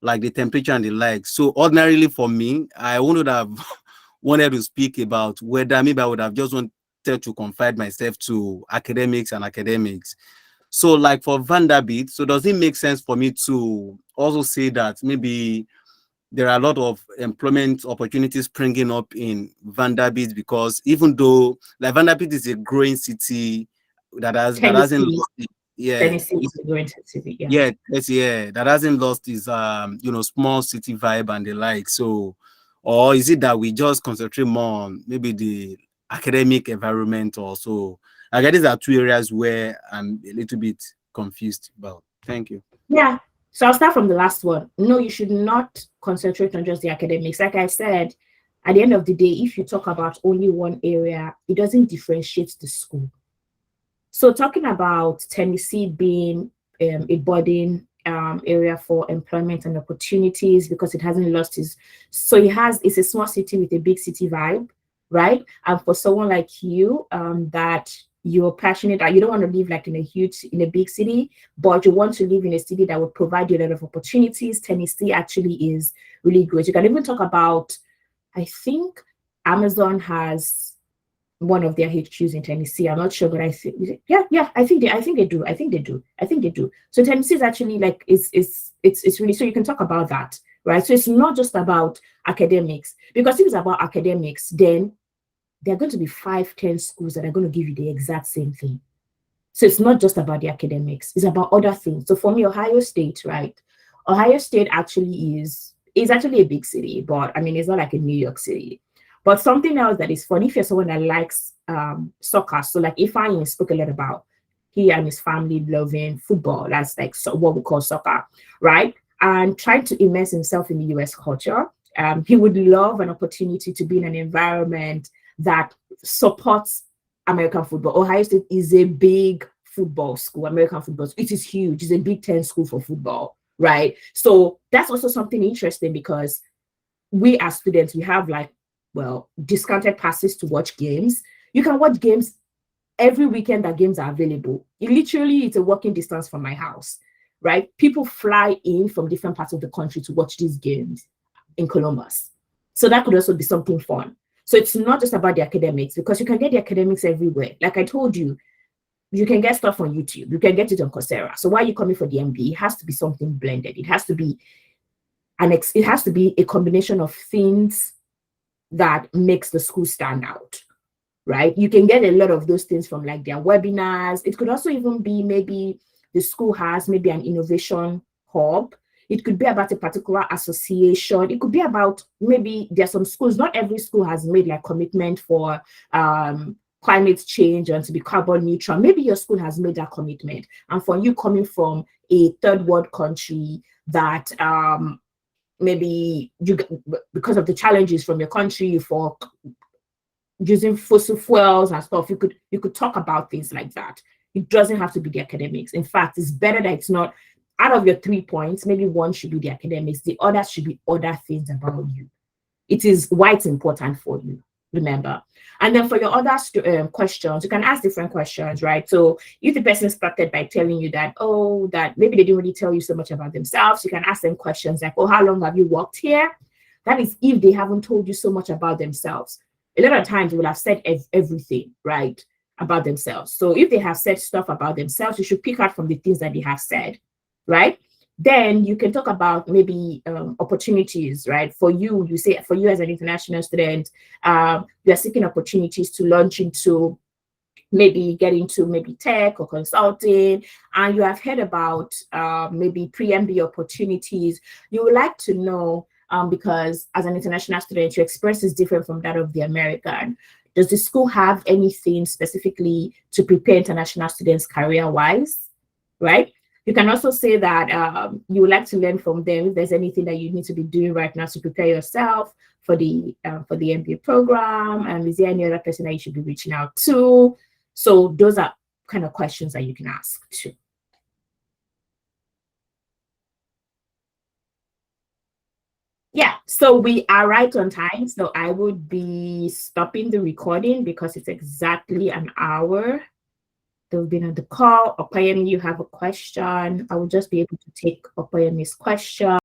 like the temperature and the like. So ordinarily for me, I wouldn't have wanted to speak about weather. Maybe I would have just wanted to confine myself to academics and academics. So like for Vanderbilt, so does it make sense for me to also say that maybe there are a lot of employment opportunities springing up in Vanderbilt, because even though like Vanderbilt is a growing city that hasn't lost it, Tennessee is a growing city, that hasn't lost its small city vibe and the like. So, or is it that we just concentrate more on maybe the academic environment also? I guess these are two areas where I'm a little bit confused about. Thank you. Yeah. So I'll start from the last one. No, you should not concentrate on just the academics. Like I said, at the end of the day, if you talk about only one area, it doesn't differentiate the school. So talking about Tennessee being a budding area for employment and opportunities because it hasn't lost its, so it's a small city with a big city vibe, right? And for someone like you, that you're passionate, you don't want to live like in a big city, but you want to live in a city that will provide you a lot of opportunities. Tennessee actually is really great. You can even talk about, I think Amazon has one of their HQs in Tennessee. I'm not sure, but I think I think they do. So Tennessee is actually like it's really, so you can talk about that, right? So it's not just about academics, because if it's about academics, then there are going to be 5-10 schools that are going to give you the exact same thing. So it's not just about the academics, it's about other things. So for me, Ohio State, right? Ohio State actually is actually a big city, but I mean, it's not like a New York City. But something else that is funny, if you're someone that likes soccer, so like Ifeanyi spoke a lot about he and his family loving football, that's like what we call soccer, right? And trying to immerse himself in the US culture. He would love an opportunity to be in an environment that supports American football. Ohio State is a big football school, American football. It is huge. It's a Big Ten school for football, right? So that's also something interesting, because we as students, we have discounted passes to watch games. You can watch games every weekend that games are available. It's a walking distance from my house, right? People fly in from different parts of the country to watch these games in Columbus. So that could also be something fun. So it's not just about the academics, because you can get the academics everywhere. Like I told you, you can get stuff on YouTube. You can get it on Coursera. So why are you coming for the MBA? It has to be something blended. It has to be a combination of things that makes the school stand out, right? You can get a lot of those things from like their webinars. It could also even be maybe the school has maybe an innovation hub. It could be about a particular association. It could be about maybe there's some schools, not every school has made like commitment for climate change and to be carbon neutral. Maybe your school has made that commitment. And for you coming from a third world country that maybe you, because of the challenges from your country for using fossil fuels and stuff, you could talk about things like that. It doesn't have to be the academics. In fact, it's better that it's not. Out of your 3 points, maybe one should be the academics, the others should be other things about you. It is why it's important for you, remember. And then for your other questions, you can ask different questions, right? So if the person started by telling you that, that maybe they didn't really tell you so much about themselves, you can ask them questions like, how long have you worked here? That is if they haven't told you so much about themselves. A lot of times they will have said everything, right, about themselves. So if they have said stuff about themselves, you should pick out from the things that they have said, right? Then you can talk about maybe opportunities, right? For you as an international student, you're seeking opportunities to launch into maybe get into maybe tech or consulting, and you have heard about maybe pre-MBA opportunities. You would like to know, because as an international student, your experience is different from that of the American. Does the school have anything specifically to prepare international students career-wise, right? You can also say that you would like to learn from them if there's anything that you need to be doing right now to prepare yourself for the MBA program. And is there any other person that you should be reaching out to? So those are kind of questions that you can ask too. Yeah, so we are right on time. So I would be stopping the recording because it's exactly an hour. They've been on the call. Opayemi, you have a question. I will just be able to take Opayemi's question.